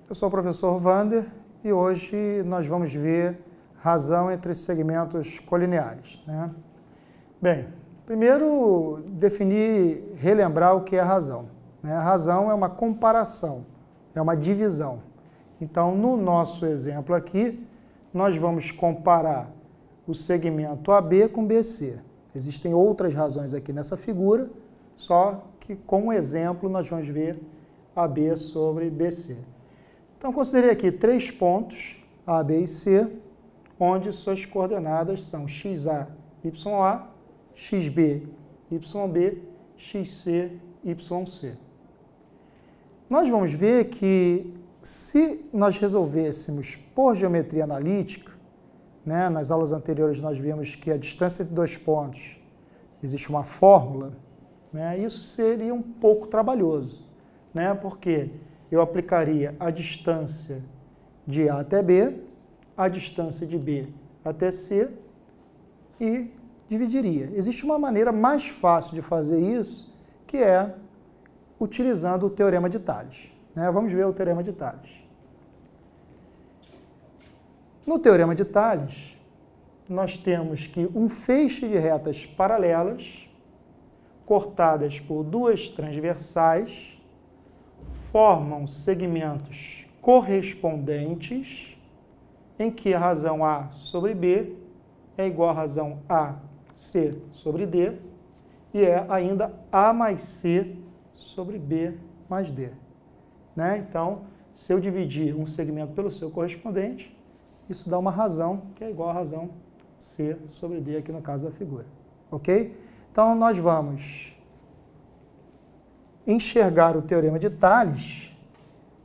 Eu sou o professor Wander e hoje nós vamos ver razão entre segmentos colineares, né? Bem, primeiro relembrar o que é razão, né? A razão é uma comparação, é uma divisão. Então, no nosso exemplo aqui, nós vamos comparar o segmento AB com BC. Existem outras razões aqui nessa figura, só que como exemplo nós vamos ver AB sobre BC. Então, considerei aqui 3 pontos, A, B e C, onde suas coordenadas são XA, YA, XB, YB, XC, YC. Nós vamos ver que se nós resolvêssemos por geometria analítica, né, nas aulas anteriores nós vimos que a distância entre 2 pontos existe uma fórmula, né, isso seria um pouco trabalhoso, né, porque eu aplicaria a distância de A até B, a distância de B até C e dividiria. Existe uma maneira mais fácil de fazer isso, que é utilizando o teorema de Tales, né? Vamos ver o teorema de Tales. No teorema de Tales, nós temos que um feixe de retas paralelas, cortadas por 2 transversais, formam segmentos correspondentes em que a razão A sobre B é igual a razão AC sobre D e é ainda A mais C sobre B mais D, né? Então, se eu dividir um segmento pelo seu correspondente, isso dá uma razão que é igual a razão C sobre D aqui no caso da figura, ok? Então, nós vamos enxergar o teorema de Tales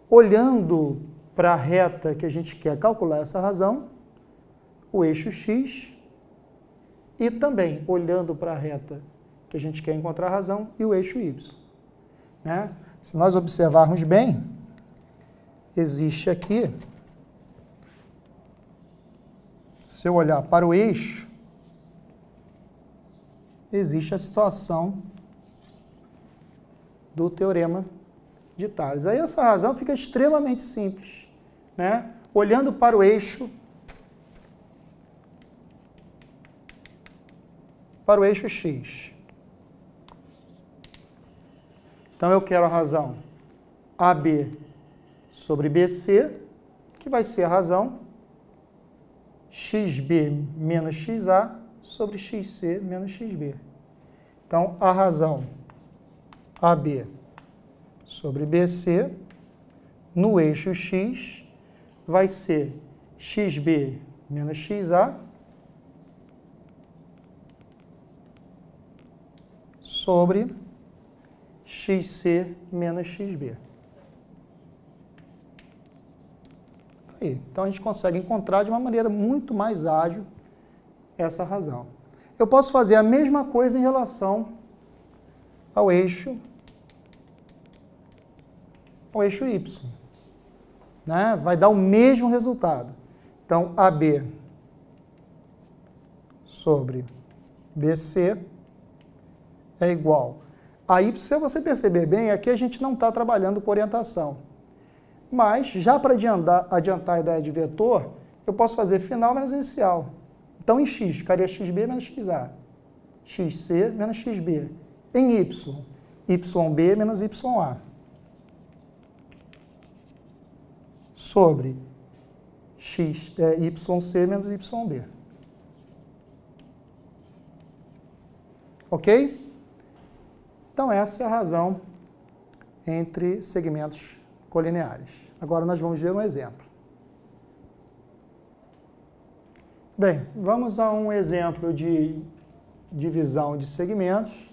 olhando para a reta que a gente quer calcular essa razão, o eixo X, e também olhando para a reta que a gente quer encontrar a razão e o eixo Y, né? Se nós observarmos bem, existe aqui, se eu olhar para o eixo, existe a situação do teorema de Tales. Aí essa razão fica extremamente simples, né? Olhando para o eixo, X. Então eu quero a razão AB sobre BC, que vai ser a razão XB menos XA sobre XC menos XB. Então a razão AB sobre BC no eixo X vai ser XB menos XA sobre XC menos XB. Aí, então a gente consegue encontrar de uma maneira muito mais ágil essa razão. Eu posso fazer a mesma coisa em relação ao eixo Y, né? Vai dar o mesmo resultado. Então, AB sobre BC é igual a Y. Se você perceber bem, aqui a gente não está trabalhando com orientação. Mas, já para adiantar a ideia de vetor, eu posso fazer final menos inicial. Então, em X, ficaria XB menos XA, XC menos XB. Em Y, YB menos YA. Sobre YC menos YB. Ok? Então, essa é a razão entre segmentos colineares. Agora, nós vamos ver um exemplo. Bem, vamos a um exemplo de divisão de segmentos.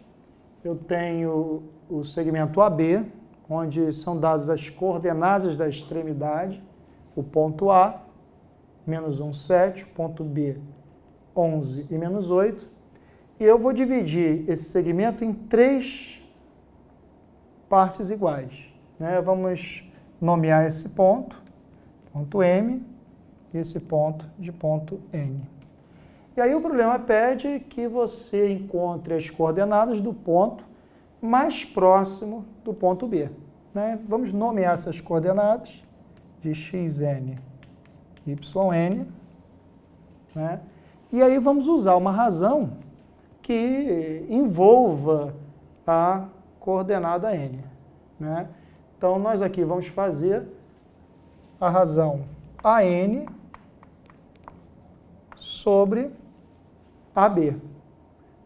Eu tenho o segmento AB, onde são dadas as coordenadas da extremidade, o ponto A, menos 1, 7, o ponto B, 11 e menos 8. E eu vou dividir esse segmento em 3 partes iguais, né? Vamos nomear esse ponto M, e esse ponto de ponto N. E aí o problema pede que você encontre as coordenadas do ponto mais próximo do ponto B, né? Vamos nomear essas coordenadas de xn, yn, né? E aí vamos usar uma razão que envolva a coordenada n, né? Então, nós aqui vamos fazer a razão AN sobre AB.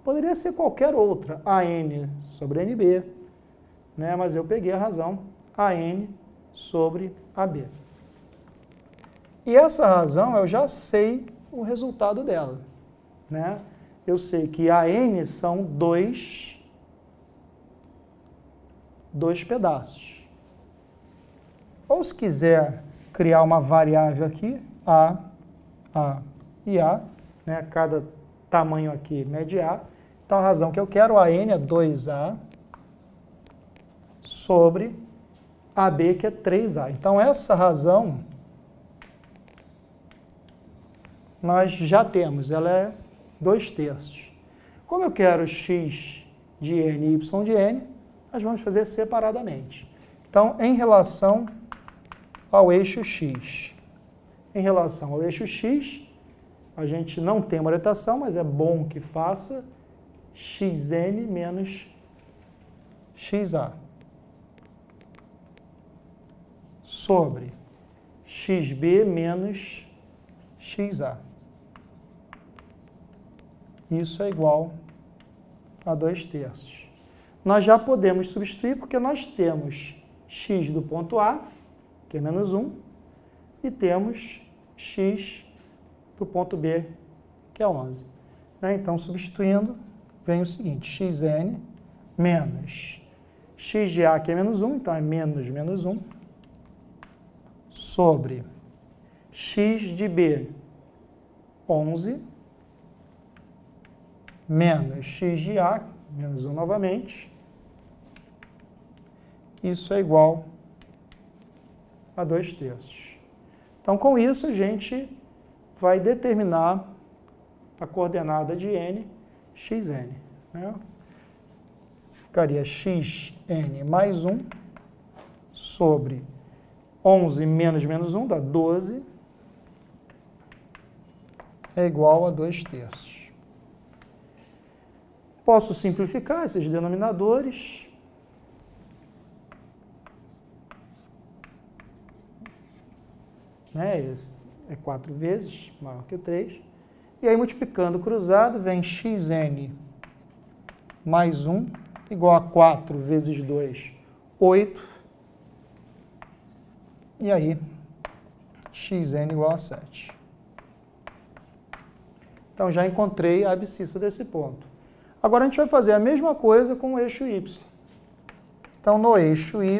Poderia ser qualquer outra, AN sobre NB, né? Mas eu peguei a razão AN sobre AB. E essa razão eu já sei o resultado dela, né? Eu sei que AN são dois pedaços. Ou se quiser criar uma variável aqui, A e A, né? Cada tamanho aqui mede A. Então a razão que eu quero, AN é 2A sobre AB, que é 3A. Então essa razão nós já temos, ela é 2/3. Como eu quero x de n e y de n, nós vamos fazer separadamente. Então, em relação ao eixo x. Em relação ao eixo x, a gente não tem uma orientação, mas é bom que faça xn menos xa sobre xb menos xa. Isso é igual a 2/3. Nós já podemos substituir porque nós temos x do ponto A, que é menos 1, e temos x do ponto B, que é 11. Né? Então, substituindo, vem o seguinte, xn menos x de A, que é menos 1, então é menos 1, sobre x de B, 11, menos x de A, menos 1 novamente, isso é igual a 2/3. Então, com isso, a gente vai determinar a coordenada de n, xn. Né? Ficaria xn mais 1 sobre 11 menos 1, dá 12, é igual a 2/3. Posso simplificar esses denominadores. Né? Esse é 4 vezes maior que o 3. E aí, multiplicando o cruzado, vem xn mais 1 igual a 4 vezes 2, 8. E aí, xn igual a 7. Então, já encontrei a abscissa desse ponto. Agora, a gente vai fazer a mesma coisa com o eixo y. Então, no eixo y,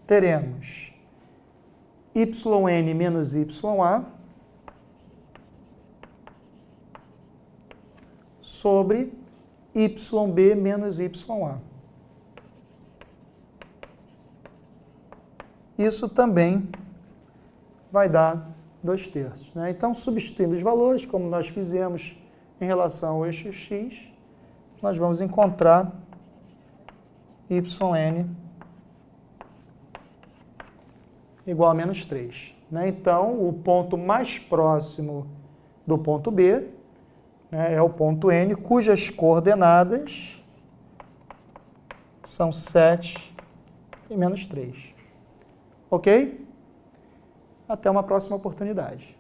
teremos yn menos ya sobre yb menos ya. Isso também vai dar 2/3. Né? Então, substituindo os valores, como nós fizemos em relação ao eixo x, nós vamos encontrar yn igual a menos 3. Né? Então, o ponto mais próximo do ponto B, né, é o ponto N, cujas coordenadas são 7 e menos 3. Ok? Até uma próxima oportunidade.